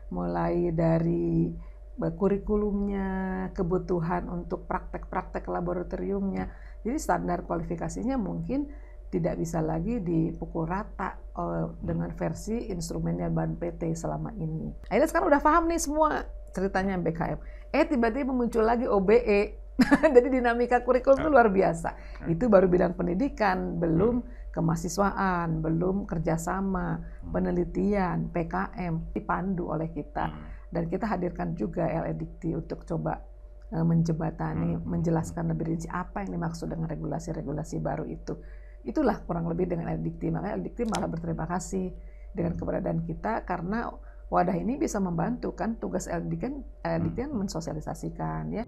mulai dari kurikulumnya, kebutuhan untuk praktek-praktek laboratoriumnya. Jadi standar kualifikasinya mungkin tidak bisa lagi dipukul rata dengan versi instrumennya BAN-PT selama ini. Akhirnya sekarang udah paham nih semua ceritanya BKM. Tiba-tiba muncul lagi OBE. Jadi dinamika kurikulum itu luar biasa. Itu baru bidang pendidikan, belum kemahasiswaan, belum kerjasama, penelitian, PKM, dipandu oleh kita. Dan kita hadirkan juga LEDikti untuk coba menjembatani, menjelaskan lebih rinci apa yang dimaksud dengan regulasi-regulasi baru itu. Itulah kurang lebih dengan LEDikti. Makanya LEDikti malah berterima kasih dengan keberadaan kita karena wadah ini bisa membantu kan tugas LEDikti kan mensosialisasikan ya.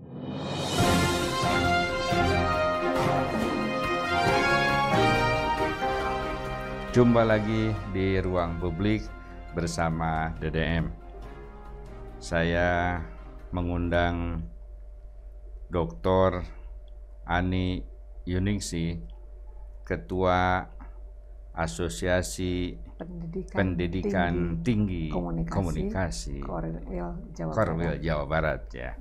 Jumpa lagi di Ruang Publik bersama DDM. Saya mengundang Dr. Ani Yuningsi, Ketua Asosiasi Pendidikan Tinggi Komunikasi Korwil Jawa Barat ya.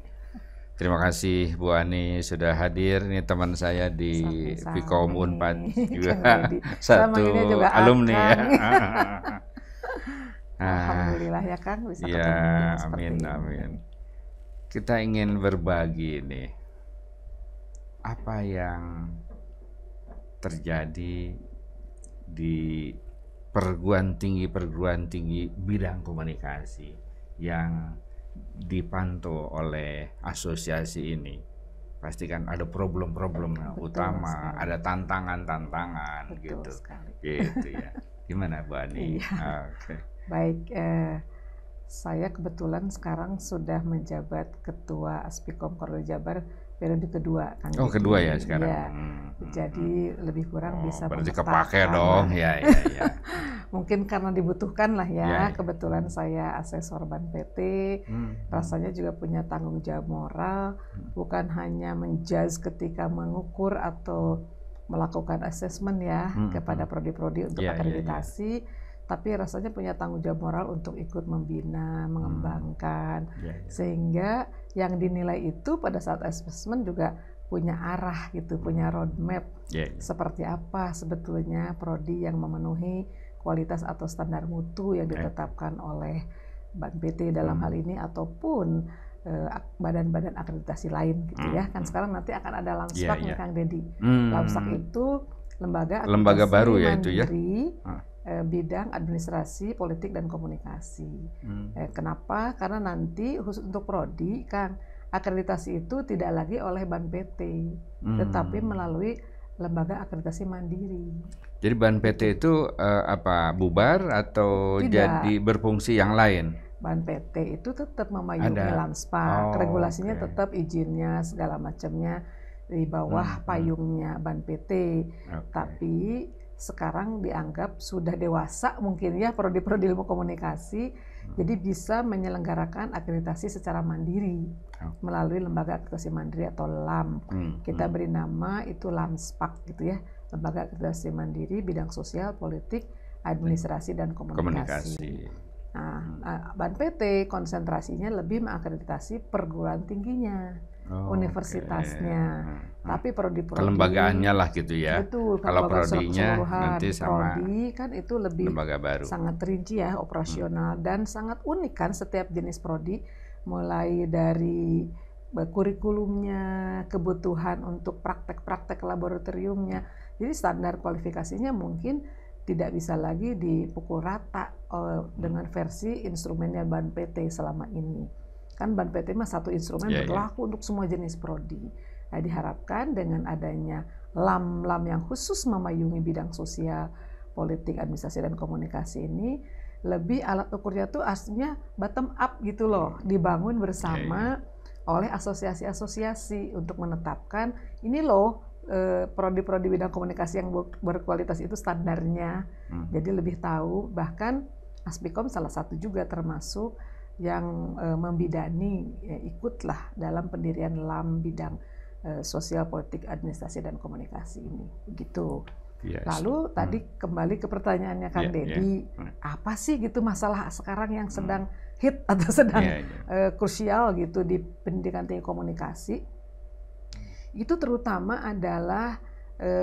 Terima kasih Bu Ani sudah hadir. Ini teman saya di Vkom Unpad juga satu juga alumni ya. Alhamdulillah ya Kang bisa ketemu. Ya, amin. Kita ingin berbagi nih apa yang terjadi di perguruan tinggi bidang komunikasi yang dipantau oleh asosiasi ini. Pasti kan ada problem-problem utama, ada tantangan-tantangan gitu. Gitu ya. Gimana Bu Ani? Okay. Baik, saya kebetulan sekarang sudah menjabat Ketua Aspikom Korwil Jabar periode kedua. Oh, kedua ya sekarang. Ya, jadi lebih kurang bisa berarti kepake dong. Ya. Mungkin karena dibutuhkan lah ya. Kebetulan saya asesor BAN-PT, rasanya juga punya tanggung jawab moral, bukan hanya menjudge ketika mengukur atau melakukan assessment ya kepada prodi-prodi untuk akreditasi. Tapi rasanya punya tanggung jawab moral untuk ikut membina, mengembangkan, sehingga yang dinilai itu pada saat assessment juga punya arah gitu, punya roadmap seperti apa sebetulnya prodi yang memenuhi kualitas atau standar mutu yang ditetapkan oleh BAN-PT dalam hal ini ataupun badan-badan akreditasi lain gitu ya. Kan sekarang nanti akan ada Lamspak nih Kang Dedi. Lamspak itu lembaga baru ya mandiri, itu ya. Bidang administrasi, politik dan komunikasi. Kenapa? Karena nanti khusus untuk prodi kan akreditasi itu tidak lagi oleh BAN-PT, tetapi melalui lembaga akreditasi mandiri. Jadi BAN-PT itu bubar atau Tidak. Jadi berfungsi yang lain? BAN-PT itu tetap memayungi Lamspak, regulasinya tetap izinnya segala macamnya di bawah payungnya BAN-PT, tapi sekarang dianggap sudah dewasa mungkin ya prodi-prodi ilmu komunikasi, jadi bisa menyelenggarakan akreditasi secara mandiri melalui lembaga akreditasi mandiri atau LAM. Kita beri nama itu Lamspak gitu ya, lembaga akreditasi mandiri bidang sosial, politik, administrasi dan komunikasi. Nah, BAN-PT konsentrasinya lebih mengakreditasi perguruan tingginya. Universitasnya, tapi prodi-prodi kelembagaannya lah gitu ya. Betul, kalau prodinya nanti sama prodi kan itu lebih sangat rinci ya, operasional dan sangat unik kan setiap jenis prodi, mulai dari kurikulumnya, kebutuhan untuk praktek-praktek laboratoriumnya. Jadi standar kualifikasinya mungkin tidak bisa lagi dipukul rata dengan versi instrumennya BAN-PT selama ini. Kan BAN-PT mah satu instrumen berlaku untuk semua jenis prodi. Nah, diharapkan dengan adanya LAM-LAM yang khusus memayungi bidang sosial, politik, administrasi dan komunikasi ini, lebih alat ukurnya tuh aslinya bottom up gitu loh, dibangun bersama oleh asosiasi-asosiasi untuk menetapkan ini loh prodi-prodi bidang komunikasi yang berkualitas itu standarnya. Jadi lebih tahu, bahkan Aspikom salah satu juga termasuk yang membidani ikutlah dalam pendirian LAM bidang sosial, politik, administrasi dan komunikasi ini, begitu. Lalu tadi kembali ke pertanyaannya Kang Dedi, apa sih gitu masalah sekarang yang sedang hit atau sedang krusial gitu di pendidikan tinggi komunikasi, itu terutama adalah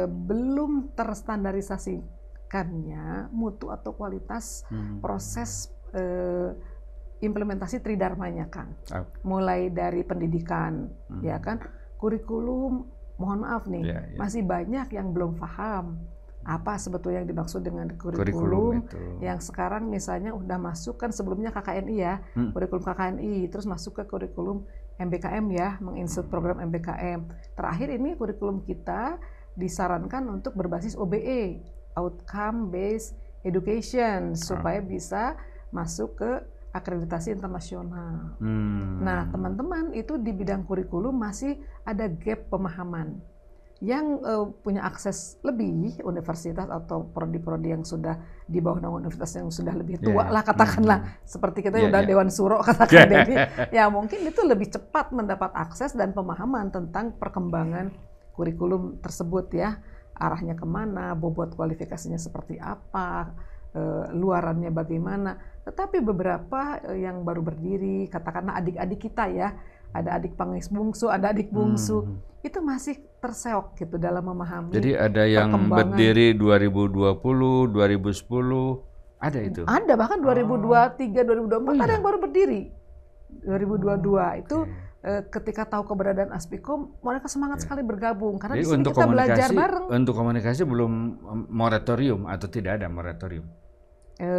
belum terstandarisasikannya mutu atau kualitas proses implementasi tridharmanya, Kang. Mulai dari pendidikan, ya kan, kurikulum, mohon maaf nih, masih banyak yang belum paham apa sebetulnya yang dimaksud dengan kurikulum yang sekarang misalnya udah masuk kan, sebelumnya KKNI ya, kurikulum KKNI, terus masuk ke kurikulum MBKM ya, menginsert program MBKM. Terakhir ini kurikulum kita disarankan untuk berbasis OBE, Outcome Based Education, supaya bisa masuk ke akreditasi internasional. Nah, teman-teman, itu di bidang kurikulum masih ada gap pemahaman. Yang punya akses lebih, universitas atau prodi-prodi yang sudah di bawah naungan universitas yang sudah lebih tua lah, katakanlah seperti kita udah Dewan Suro katakan, jadi ya mungkin itu lebih cepat mendapat akses dan pemahaman tentang perkembangan kurikulum tersebut ya, arahnya kemana, bobot kualifikasinya seperti apa, luarannya bagaimana. Tetapi beberapa yang baru berdiri, katakanlah adik-adik kita ya, ada adik pangis bungsu, ada adik bungsu, itu masih terseok gitu dalam memahami. Jadi ada yang berdiri 2020, 2010, ada itu? Ada, bahkan 2023, 2024 ada yang baru berdiri. 2022 itu ketika tahu keberadaan Aspikom, mereka semangat sekali bergabung karena di sini kita belajar bareng. Untuk komunikasi belum moratorium atau tidak ada moratorium?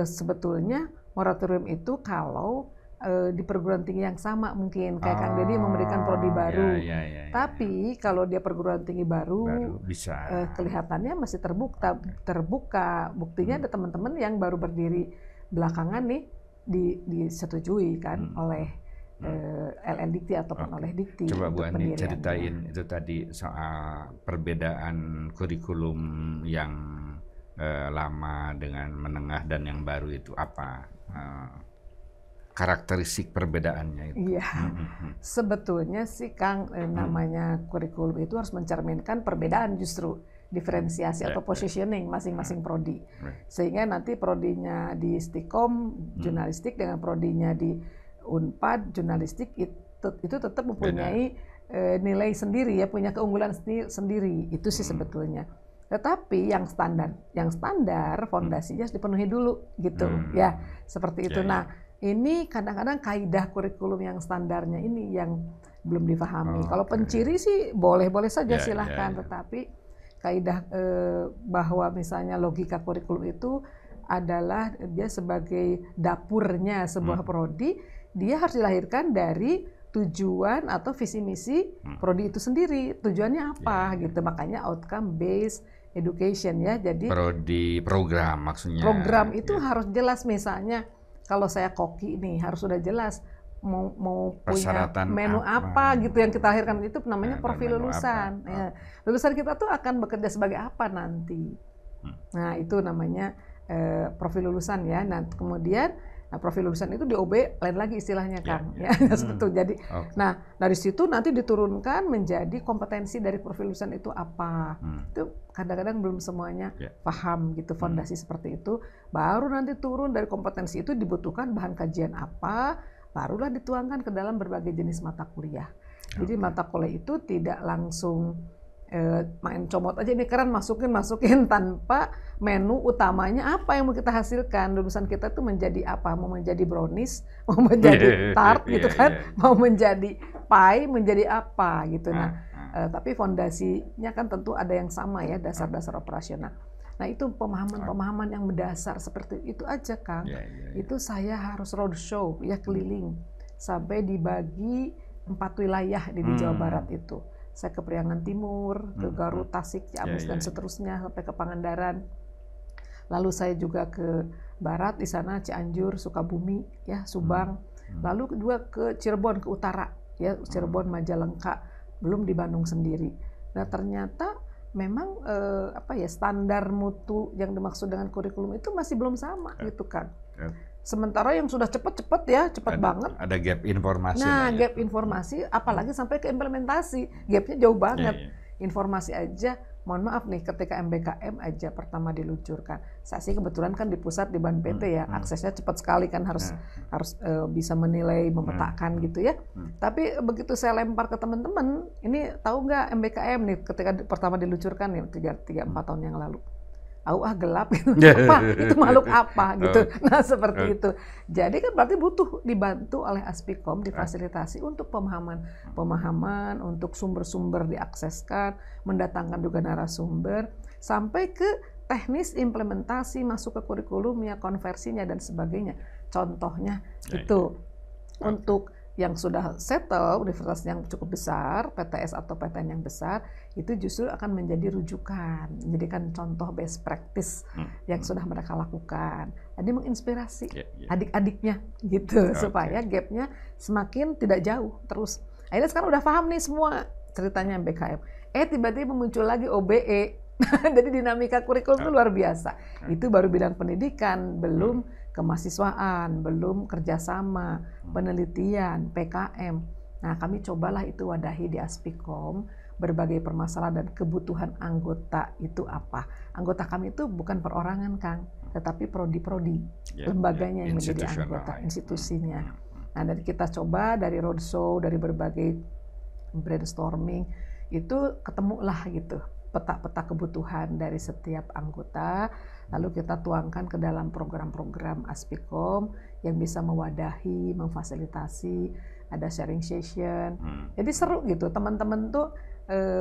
Sebetulnya moratorium itu kalau di perguruan tinggi yang sama mungkin kayak Kang Deddy memberikan prodi baru. Tapi kalau dia perguruan tinggi baru bisa. Kelihatannya masih terbuka. Buktinya ada teman-teman yang baru berdiri belakangan nih disetujui kan oleh LLDikti ataupun oleh Dikti. Coba Bu Ani ceritain itu tadi soal perbedaan kurikulum yang lama dengan menengah dan yang baru itu apa? Karakteristik perbedaannya itu. Iya, sebetulnya sih Kang, namanya kurikulum itu harus mencerminkan perbedaan, justru diferensiasi atau positioning masing-masing prodi. Sehingga nanti prodinya di Stikom jurnalistik dengan prodinya di Unpad jurnalistik itu tetap mempunyai nilai sendiri ya, punya keunggulan sendiri. Itu sih sebetulnya. Tetapi yang standar fondasinya harus dipenuhi dulu gitu ya, seperti itu. Nah, ini kadang-kadang kaidah kurikulum yang standarnya ini yang belum difahami. Kalau penciri sih boleh-boleh saja silahkan, tetapi kaidah bahwa misalnya logika kurikulum itu adalah dia sebagai dapurnya sebuah prodi, dia harus dilahirkan dari tujuan atau visi misi prodi itu sendiri. Tujuannya apa gitu, makanya outcome based education ya. Jadi prodi program maksudnya. Program itu harus jelas, misalnya kalau saya koki nih harus sudah jelas mau punya menu apa gitu yang kita lahirkan, itu namanya profil lulusan. Ya, lulusan kita tuh akan bekerja sebagai apa nanti. Nah, itu namanya profil lulusan ya. Nah, kemudian profil lulusan itu di OB lain lagi istilahnya Kang. Ya, seperti jadi. Nah, dari situ nanti diturunkan menjadi kompetensi dari profil lulusan itu apa. Itu kadang-kadang belum semuanya paham gitu fondasi seperti itu. Baru nanti turun dari kompetensi itu dibutuhkan bahan kajian apa, barulah dituangkan ke dalam berbagai jenis mata kuliah. Jadi mata kuliah itu tidak langsung main comot aja ini keren masukin tanpa menu utamanya apa yang mau kita hasilkan. Lulusan kita tuh menjadi apa, mau menjadi brownies, mau menjadi tart gitu kan, mau menjadi pie, menjadi apa gitu. Nah, tapi fondasinya kan tentu ada yang sama ya, dasar-dasar operasional. Nah, itu pemahaman-pemahaman yang mendasar seperti itu aja Kang. Itu saya harus roadshow ya, keliling sampai dibagi 4 wilayah di Jawa Barat itu. Saya ke Priangan Timur, ke Garut, Tasik, Ciamis dan seterusnya sampai ke Pangandaran. Lalu saya juga ke barat di sana Cianjur, Sukabumi, ya Subang. Lalu kedua ke Cirebon ke utara, ya Cirebon, Majalengka, belum di Bandung sendiri. Nah, ternyata memang standar mutu yang dimaksud dengan kurikulum itu masih belum sama gitu kan. Sementara yang sudah cepat banget. Ada gap informasi. Nah, gap informasi, apalagi sampai ke implementasi, gapnya jauh banget. Informasi aja mohon maaf nih, ketika MBKM aja pertama diluncurkan, saya sih kebetulan kan di pusat di Ban PT ya, aksesnya cepat sekali kan, harus bisa menilai, memetakan gitu ya. Tapi begitu saya lempar ke teman-teman, ini tahu nggak MBKM nih ketika pertama diluncurkan nih 3-4 tahun yang lalu. Gelap gitu. Apa? Itu makhluk apa gitu. Nah, seperti itu. Jadi kan berarti butuh dibantu oleh Aspikom, difasilitasi untuk pemahaman, untuk sumber-sumber diakseskan, mendatangkan juga narasumber, sampai ke teknis implementasi, masuk ke kurikulumnya, konversinya dan sebagainya. Contohnya itu untuk yang sudah settle, universitas yang cukup besar, PTS atau PTN yang besar, itu justru akan menjadi rujukan, menjadikan contoh best practice yang sudah mereka lakukan. Jadi menginspirasi adik-adiknya gitu, supaya gapnya semakin tidak jauh terus. Akhirnya sekarang udah paham nih semua ceritanya MBKM. Tiba-tiba muncul lagi OBE. Jadi dinamika kurikulum itu luar biasa. Itu baru bidang pendidikan, belum kemahasiswaan, belum kerjasama, penelitian, PKM. Nah, kami cobalah itu wadahi di Aspikom, berbagai permasalahan dan kebutuhan anggota itu apa. Anggota kami itu bukan perorangan, Kang, tetapi prodi-prodi, lembaganya yang menjadi anggota, institusinya. Nah, dari kita coba, dari roadshow, dari berbagai brainstorming, itu ketemulah gitu peta-peta kebutuhan dari setiap anggota, lalu kita tuangkan ke dalam program-program Aspikom yang bisa mewadahi, memfasilitasi, ada sharing session. Jadi seru gitu, teman-teman tuh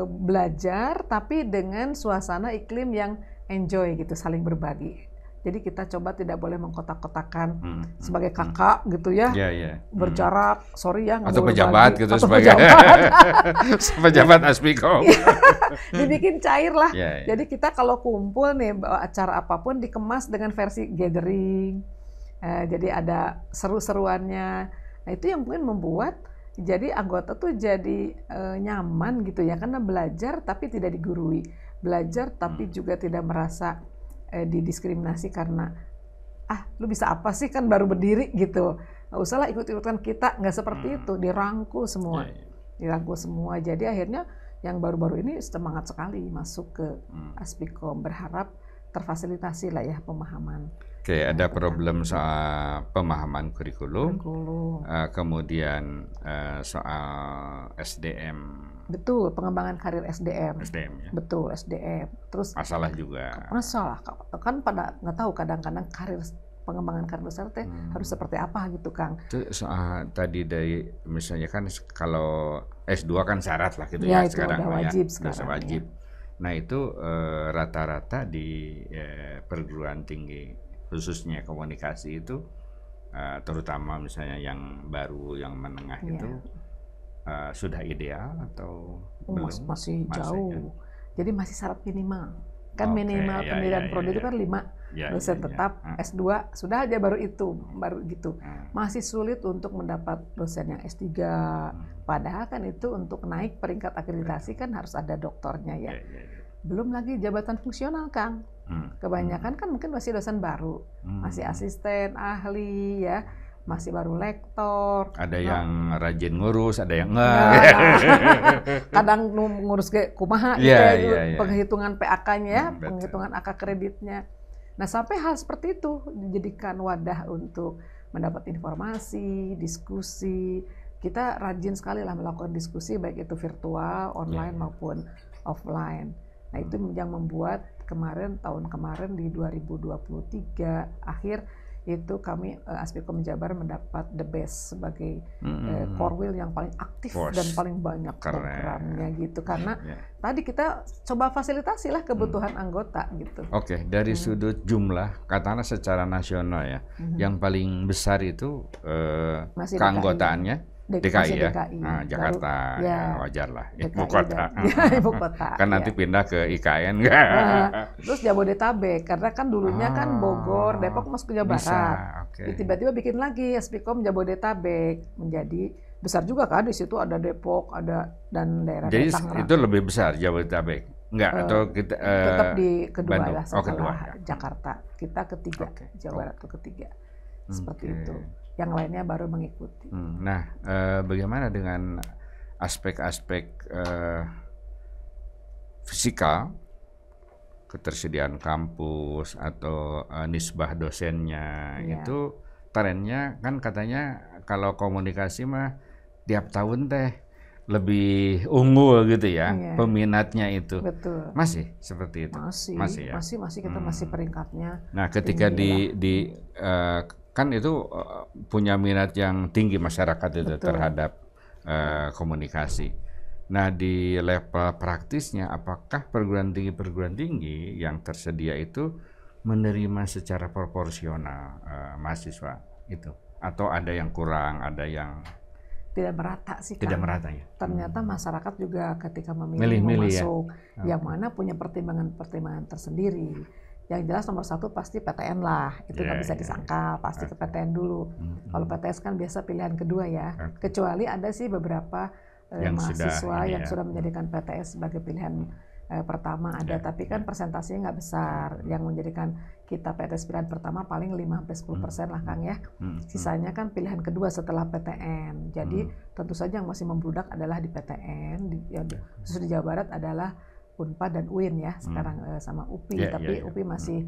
belajar tapi dengan suasana iklim yang enjoy gitu, saling berbagi. Jadi kita coba tidak boleh mengkotak-kotakan sebagai kakak gitu ya, berjarak, sorry ya. Atau pejabat gitu, sebagai pejabat Aspikom. Dibikin cair lah. Jadi kita kalau kumpul nih, bawa acara apapun dikemas dengan versi gathering. Jadi ada seru-seruannya. Nah itu yang mungkin membuat jadi anggota tuh jadi nyaman gitu ya, karena belajar tapi tidak digurui. Belajar tapi juga tidak merasa didiskriminasi karena lu bisa apa sih, kan baru berdiri gitu, nggak usahlah ikut-ikutan kita, nggak seperti itu, dirangkul semua. Dirangkul semua. Jadi akhirnya yang baru-baru ini semangat sekali masuk ke Aspikom, berharap terfasilitasi lah ya pemahaman. Oke, ada problem soal pemahaman kurikulum. Kemudian soal SDM. Betul, pengembangan karir SDM. Ya? Betul, SDM. Terus masalah juga. Masalah, kan pada nggak tahu kadang-kadang pengembangan karir besar teh harus seperti apa gitu, Kang. Itu soal tadi dari misalnya kan kalau S2 kan syarat lah gitu ya, itu sekarang. Udah wajib sekarang. Udah wajib. Nah itu rata-rata di perguruan tinggi khususnya komunikasi itu, terutama misalnya yang baru, yang menengah itu sudah ideal atau belum? Masih jauh. Ya? Jadi masih syarat minimal. Kan minimal pendidikan prodi itu kan 5 dosen tetap, S2 sudah aja baru gitu. Masih sulit untuk mendapat dosen yang S3. Padahal kan itu untuk naik peringkat akreditasi kan harus ada doktornya ya. Belum lagi jabatan fungsional, Kang. Kebanyakan kan mungkin masih dosen baru, masih asisten, ahli ya. Masih baru lektor. Ada yang rajin ngurus, ada yang enggak. Kadang ngurus kayak kumaha penghitungan PAK-nya ya, penghitungan AK kreditnya. Nah, sampai hal seperti itu dijadikan wadah untuk mendapat informasi, diskusi. Kita rajin sekali lah melakukan diskusi, baik itu virtual, online maupun offline. Nah, itu yang membuat tahun kemarin di 2023 akhir itu kami Aspikom Jabar mendapat the best sebagai Korwil yang paling aktif dan paling banyak programnya gitu, karena tadi kita coba fasilitasi lah kebutuhan anggota gitu. Oke, dari sudut jumlah katakanlah secara nasional ya, yang paling besar itu keanggotaannya DKI ya, nah, Jakarta baru, ya wajar lah, ibu kota. Ibu kota. Kan nanti pindah ke IKN terus Jabodetabek, karena kan dulunya kan Bogor, Depok masuk ke Jawa Barat. Tiba-tiba bikin lagi Aspikom Jabodetabek, menjadi besar juga kan, di situ ada Depok, ada dan daerah Tangerang. Jadi itu lebih besar Jabodetabek. Enggak, atau kita tetap di kedua lah setelah kedua, Jakarta. Kita ketiga, Jawa Barat itu ketiga. Seperti itu. Yang lainnya baru mengikuti. Nah, bagaimana dengan aspek-aspek fisikal ketersediaan kampus atau nisbah dosennya, itu trennya kan katanya kalau komunikasi mah tiap tahun teh lebih unggul gitu ya, peminatnya itu. Betul. Masih seperti itu? Masih ya? Masih kita masih peringkatnya. Nah, ketika kan itu punya minat yang tinggi masyarakat itu terhadap komunikasi. Nah, di level praktisnya apakah perguruan tinggi yang tersedia itu menerima secara proporsional mahasiswa itu, atau ada yang kurang, ada yang tidak merata sih? Tidak merata ya. Ternyata masyarakat juga ketika memilih masuk yang mana punya pertimbangan tersendiri. Yang jelas nomor satu pasti PTN lah, itu nggak bisa disangkal, pasti ke PTN dulu. Kalau PTS kan biasa pilihan kedua ya, kecuali ada sih beberapa mahasiswa yang sudah menjadikan PTS sebagai pilihan pertama ada, tapi kan persentasinya nggak besar. Yang menjadikan kita PTS pilihan pertama paling 5-10% lah Kang ya. Sisanya kan pilihan kedua setelah PTN. Jadi tentu saja yang masih membludak adalah di PTN, khusus di Jawa Barat adalah Unpad dan UIN ya sekarang sama UPI, tapi UPI masih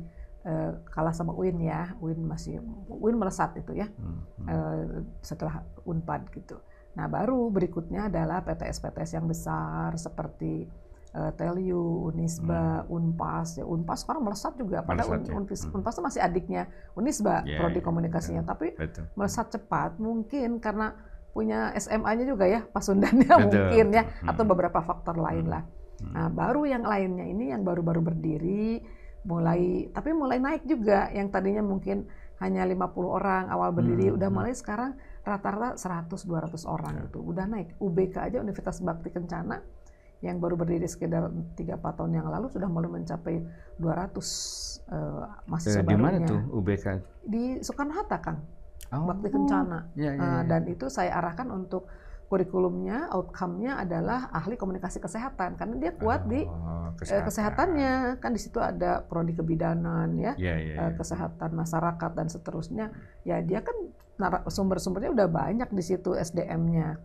kalah sama UIN ya. UIN melesat itu ya setelah Unpad gitu. Nah, baru berikutnya adalah PTS yang besar seperti Teliu, Unisba, Unpas. Ya, Unpas sekarang melesat juga. Padahal Unpas itu masih adiknya Unisba, prodi komunikasinya. Tapi melesat cepat mungkin karena punya SMA-nya juga ya, Pasundannya mungkin ya, atau beberapa faktor lain lah. Nah, baru yang lainnya ini yang baru-baru berdiri, mulai naik juga. Yang tadinya mungkin hanya 50 orang awal berdiri, udah mulai sekarang rata-rata 100-200 orang gitu. Udah naik. UBK aja, Universitas Bakti Kencana, yang baru berdiri sekitar 3-4 tahun yang lalu sudah mulai mencapai 200 mahasiswa barunya. Di mana tuh UBK? Di Soekarno-Hatta, Kang. Bakti Kencana. Dan itu saya arahkan untuk kurikulumnya, outcome-nya adalah ahli komunikasi kesehatan, karena dia kuat di kesehatannya. Kan di situ ada prodi kebidanan ya, kesehatan masyarakat dan seterusnya. Ya dia kan sumber-sumbernya udah banyak di situ SDM-nya.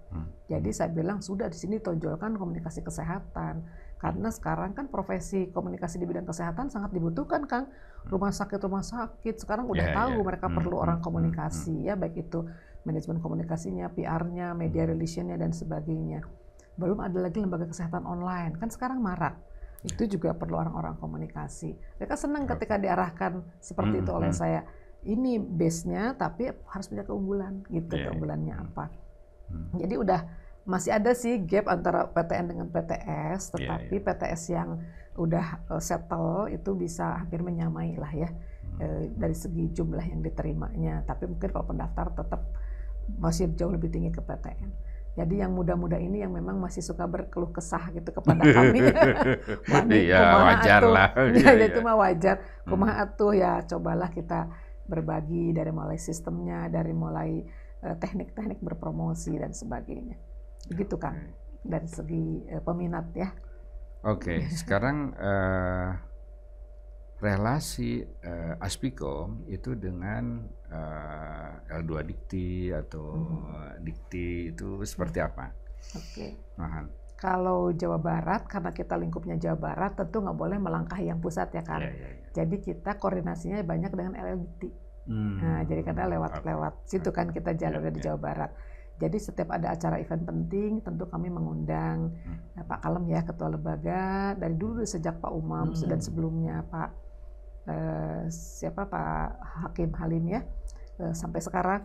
Jadi saya bilang sudah di sini tonjolkan komunikasi kesehatan, karena sekarang kan profesi komunikasi di bidang kesehatan sangat dibutuhkan, Kang. Rumah sakit sekarang udah tahu mereka perlu orang komunikasi ya, baik itu manajemen komunikasinya, PR-nya, media relation-nya dan sebagainya. Belum ada lagi lembaga kesehatan online, kan sekarang marak. Itu juga perlu orang-orang komunikasi. Mereka senang ketika diarahkan seperti itu oleh saya. Ini base-nya, tapi harus punya keunggulan gitu. Keunggulannya apa? Jadi udah masih ada sih gap antara PTN dengan PTS, tetapi PTS yang udah settle itu bisa hampir menyamai lah ya dari segi jumlah yang diterimanya. Tapi mungkin kalau pendaftar tetap masih jauh lebih tinggi ke PTN. Jadi yang muda-muda ini yang memang masih suka berkeluh kesah gitu kepada kami. Wajar lah. Itu mah wajar. Kumaha atuh ya, cobalah kita berbagi dari mulai sistemnya, dari mulai teknik-teknik berpromosi dan sebagainya. Begitu kan dari segi peminat ya. Oke, sekarang relasi Aspikom itu dengan L2 Dikti atau Dikti itu seperti apa? Oke. Kalau Jawa Barat, karena kita lingkupnya Jawa Barat, tentu nggak boleh melangkahi yang pusat ya kan. Jadi kita koordinasinya banyak dengan LL Dikti. Nah, jadi karena lewat situ kan kita jalurnya di Jawa Barat. Jadi setiap ada acara event penting, tentu kami mengundang Pak Kalem ya, Ketua Lembaga, dari dulu sejak Pak Umam dan sebelumnya Pak Pak Hakim Halim ya, sampai sekarang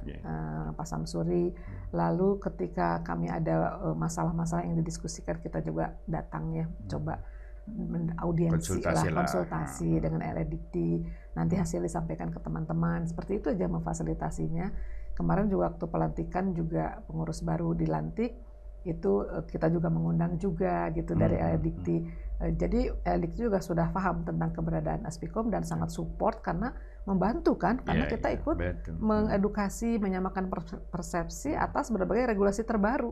Pak Samsuri. Lalu ketika kami ada masalah-masalah yang didiskusikan, kita juga datang ya, coba audiensi konsultasi dengan LLDikti, nanti hasil disampaikan ke teman-teman, seperti itu aja memfasilitasinya. Kemarin juga waktu pelantikan juga pengurus baru dilantik, itu kita juga mengundang juga gitu dari LLDikti. Jadi LLDikti juga sudah paham tentang keberadaan Aspikom dan sangat support karena membantu kan, karena kita ikut mengedukasi, menyamakan persepsi atas berbagai regulasi terbaru.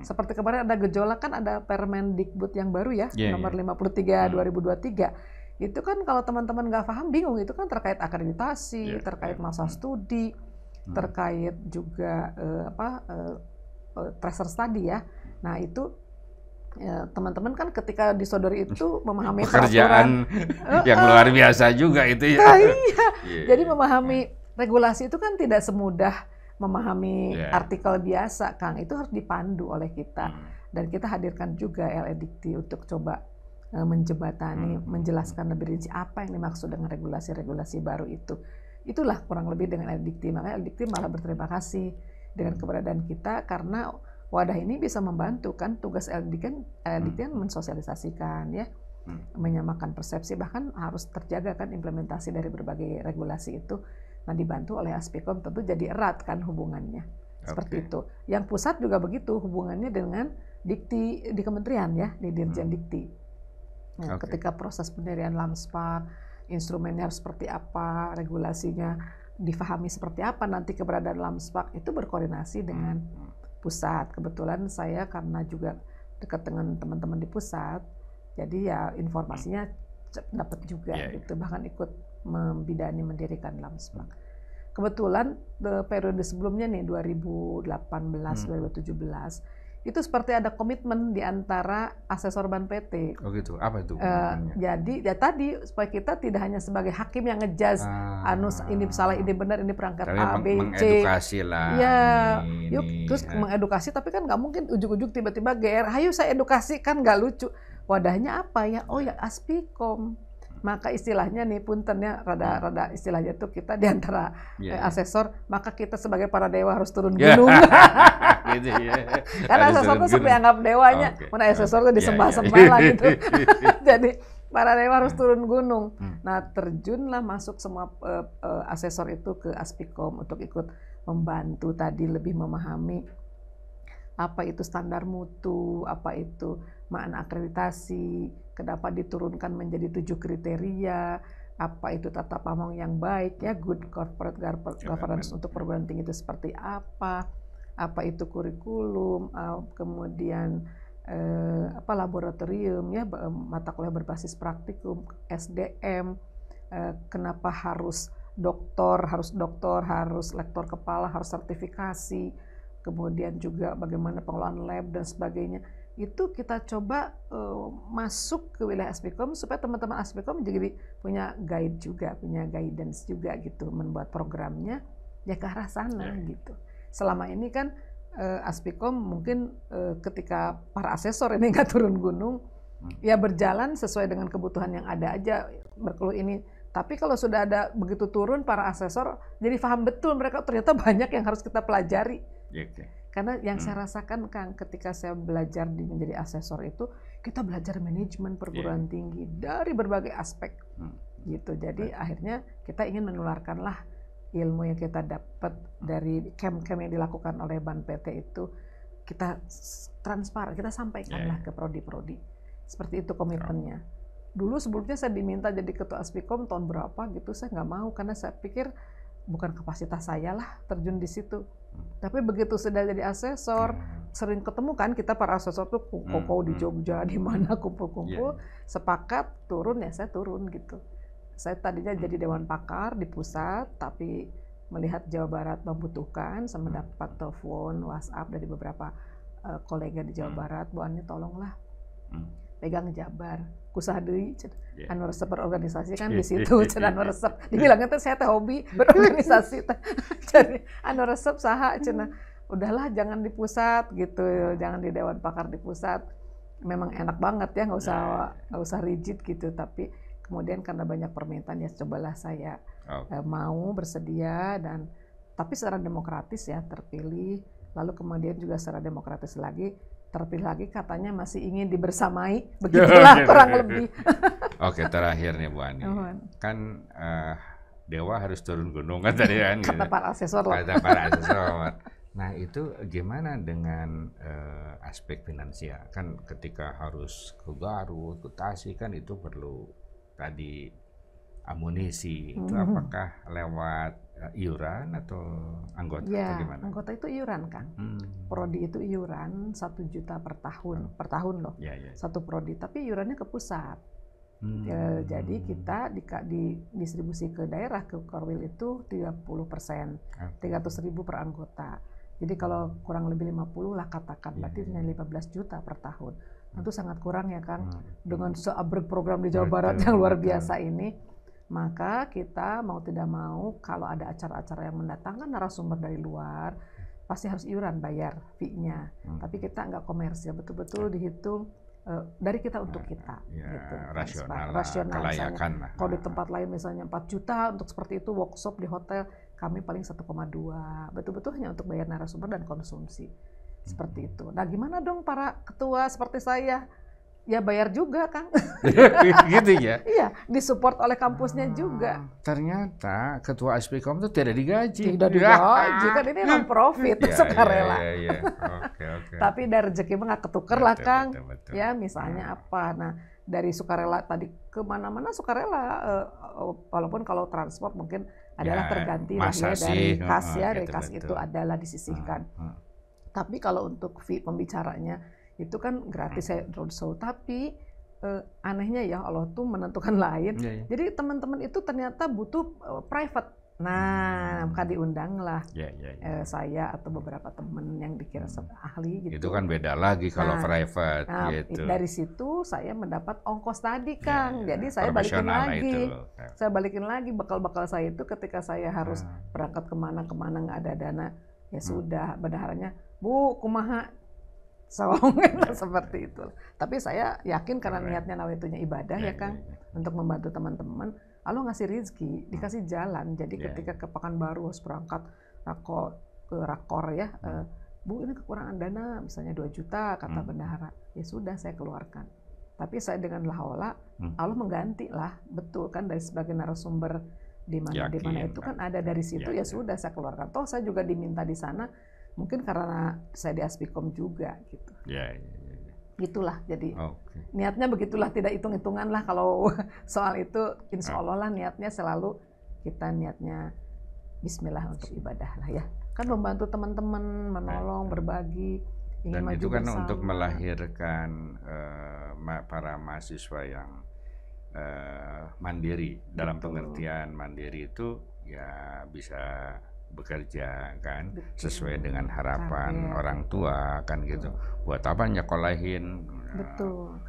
Seperti kemarin ada gejolak kan, ada Permendikbud yang baru ya, nomor 53 2023. Itu kan kalau teman-teman nggak paham, bingung, itu kan terkait akreditasi, terkait masa studi, terkait juga tracer study ya. Nah itu Ya, teman-teman kan ketika disodori itu memahami pekerjaan yang luar biasa juga itu ya. Nah, iya. Jadi memahami regulasi itu kan tidak semudah memahami artikel biasa, Kang. Itu harus dipandu oleh kita. Dan kita hadirkan juga LE Dikti untuk coba menjembatani, menjelaskan lebih rinci apa yang dimaksud dengan regulasi-regulasi baru itu. Itulah kurang lebih dengan LE Dikti. Makanya LE Dikti malah berterima kasih dengan keberadaan kita karena wadah ini bisa membantu kan, tugas LE Dikti kan mensosialisasikan ya, menyamakan persepsi, bahkan harus terjaga kan implementasi dari berbagai regulasi itu. Nah, dibantu oleh Aspikom tentu jadi erat kan hubungannya. Seperti itu. Yang pusat juga begitu hubungannya dengan Dikti di kementerian ya, di Dirjen Dikti. Nah, ketika proses pendirian Lamspak, instrumennya harus seperti apa, regulasinya difahami seperti apa, nanti keberadaan Lamspak itu berkoordinasi dengan pusat. Kebetulan saya karena juga dekat dengan teman-teman di pusat, jadi ya informasinya dapat juga gitu, bahkan ikut membidani mendirikan Lamspak. Kebetulan periode sebelumnya nih 2018-2017 itu seperti ada komitmen di antara asesor Ban PT. Oh gitu, apa itu? Jadi ya tadi supaya kita tidak hanya sebagai hakim yang ngejudge, ini salah, ini benar, ini perangkat A, B, C. Mengedukasi lah. Ya, terus mengedukasi, tapi kan nggak mungkin ujuk-ujuk tiba-tiba GR, ayo saya edukasi, kan nggak lucu. Wadahnya apa ya? Oh ya Aspikom. Maka istilahnya nih puntennya rada istilahnya tuh kita di antara asesor, maka kita sebagai para dewa harus turun gunung. Gitu, ya. Karena asesor tuh sampai anggap dewanya, mana asesor tuh disembah-sembah lah gitu. Jadi para dewa harus turun gunung. Nah, terjunlah masuk semua asesor itu ke Aspikom untuk ikut membantu tadi lebih memahami apa itu standar mutu, apa itu makna akreditasi, kenapa diturunkan menjadi 7 kriteria, apa itu tata pamong yang baik ya, good corporate governance untuk perguruan tinggi itu seperti apa itu kurikulum, kemudian laboratorium ya, mata kuliah berbasis praktikum, SDM, kenapa harus doktor, harus lektor kepala, harus sertifikasi, kemudian juga bagaimana pengelolaan lab dan sebagainya. Itu kita coba masuk ke wilayah Aspikom supaya teman-teman Aspikom jadi punya guide juga, punya guidance juga gitu, membuat programnya ya ke arah sana gitu. Selama ini kan Aspikom mungkin ketika para asesor ini nggak turun gunung, ya berjalan sesuai dengan kebutuhan yang ada aja, berkeluh ini. Tapi kalau sudah ada begitu turun para asesor, jadi paham betul mereka ternyata banyak yang harus kita pelajari. Karena yang saya rasakan Kang, ketika saya belajar menjadi asesor itu, kita belajar manajemen perguruan tinggi dari berbagai aspek gitu. Jadi akhirnya kita ingin menularkanlah ilmu yang kita dapat dari camp-camp yang dilakukan oleh Ban PT itu, kita transparan, kita sampaikanlah ke prodi-prodi. Seperti itu komitmennya. Dulu sebelumnya saya diminta jadi ketua Aspikom tahun berapa gitu, saya nggak mau karena saya pikir bukan kapasitas saya lah terjun di situ. Tapi begitu sudah jadi asesor, sering ketemu kan kita para asesor tuh koko di Jogja, di mana kumpul-kumpul, sepakat turun ya saya turun gitu. Saya tadinya jadi dewan pakar di pusat, tapi melihat Jawa Barat membutuhkan, sama dapat telepon, WhatsApp dari beberapa kolega di Jawa Barat, Bu Ani tolonglah pegang Jabar, kusah deui, anu resep berorganisasi kan di situ, cenah anu resep. Dibilangnya teh saya teh hobi berorganisasi teh. Jadi anu resep saha cenah. Udahlah jangan di pusat gitu, jangan di dewan pakar di pusat. Memang enak banget ya, nggak usah rigid gitu, tapi kemudian karena banyak permintaan ya cobalah saya mau bersedia, dan tapi secara demokratis ya terpilih, lalu kemudian juga secara demokratis lagi terpilih lagi, katanya masih ingin dibersamai, begitulah kurang lebih. Oke, terakhir nih Bu Ani, kan dewa harus turun gunung kan tadi kan? Kata para asesor lah. Kata para asesor. Nah itu gimana dengan aspek finansial? Kan ketika harus ke Garut, ke Tasik kan itu perlu tadi amunisi. Itu apakah lewat iuran atau anggota ya, atau gimana? Anggota itu iuran kan. Prodi itu iuran 1 juta per tahun, per tahun loh. Satu prodi, tapi iurannya ke pusat. Jadi kita didistribusi ke daerah, ke Korwil itu 30%, 300.000 per anggota. Jadi kalau kurang lebih 50 lah katakan, berarti hanya 15 juta per tahun. Tentu sangat kurang ya Kang, dengan seabrek program di Jawa Barat yang luar biasa ini. Maka kita mau tidak mau kalau ada acara-acara yang mendatangkan narasumber dari luar, pasti harus iuran bayar fee-nya. Tapi kita nggak komersial, betul-betul dihitung dari kita untuk kita, gitu. Rasional, kelayakan. Kalau di tempat lain misalnya 4 juta untuk seperti itu workshop di hotel, kami paling 1,2, betul-betul hanya untuk bayar narasumber dan konsumsi, seperti itu. Nah gimana dong para ketua seperti saya? Ya bayar juga Kang. Gitu ya? Iya, disupport oleh kampusnya juga. Ternyata ketua Aspikom itu tidak digaji. Tidak digaji, kan ini non-profit, sukarela. Oke. Tapi dari rezeki mah nggak ketuker lah Kang. Betul. Ya misalnya apa, nah dari sukarela tadi kemana-mana sukarela, walaupun kalau transport mungkin adalah terganti lah ya dari kas ya, dari kas itu adalah disisihkan. Tapi kalau untuk fee pembicaranya, itu kan gratis saya roadshow, tapi anehnya ya Allah tuh menentukan lain. Jadi teman-teman itu ternyata butuh private. Nah, maka diundang lah saya atau beberapa teman yang dikira ahli gitu. Itu kan beda lagi kalau private. Gitu. Dari situ saya mendapat ongkos tadi Kang. Jadi saya balikin lagi. Saya balikin lagi bekal-bekal saya itu ketika saya harus berangkat kemana-kemana nggak ada dana. Ya sudah, bendaharanya, Bu, kumaha seperti itu. Tapi saya yakin karena niatnya nawaitunya ibadah ya Kang, untuk membantu teman-teman. Allah ngasih rezeki, dikasih jalan. Jadi ketika ke Pekanbaru harus berangkat ke rakor ya, Bu ini kekurangan dana, misalnya 2 juta kata bendahara. Ya sudah saya keluarkan. Tapi saya dengan lahola, Allah mengganti lah, betul kan dari sebagai narasumber di mana itu kan ada dari situ ya sudah saya keluarkan. Toh saya juga diminta di sana. Mungkin karena saya di Aspikom juga gitu. Itulah jadi niatnya begitulah, tidak hitung-hitungan lah kalau soal itu. Insya Allah lah niatnya selalu kita niatnya Bismillah untuk ibadah lah ya. Kan membantu teman-teman, menolong, berbagi, ingin dan maju itu kan bersama. untuk melahirkan para mahasiswa yang mandiri. Dalam pengertian mandiri itu ya bisa bekerja kan sesuai dengan harapan orang tua kan gitu. Buat apa nyekolahin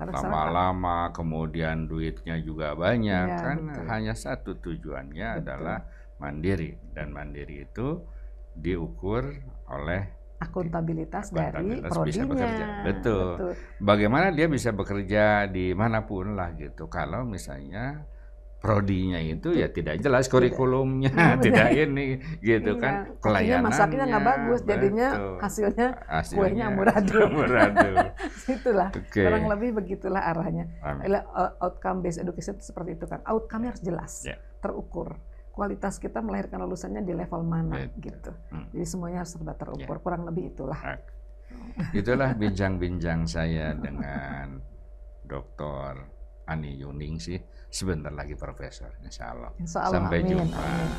lama-lama kemudian duitnya juga banyak kan. Hanya satu tujuannya adalah mandiri, dan mandiri itu diukur oleh akuntabilitas dari prodinya. Betul. Bagaimana dia bisa bekerja dimanapun lah gitu kalau misalnya prodinya itu ya tidak jelas kurikulumnya, tidak ini gitu kan, pelayanannya masaknya nggak bagus, jadinya hasilnya kuenya amburadul. Itulah kurang lebih begitulah arahnya. Outcome based education itu seperti itu kan, outcome-nya harus jelas, terukur. Kualitas kita melahirkan lulusannya di level mana gitu. Jadi semuanya harus serba terukur, kurang lebih itulah. Itulah bincang-bincang saya dengan Dr. Ani Yuning sih. Sebentar lagi Profesor, insya Allah. Sampai jumpa. Amin.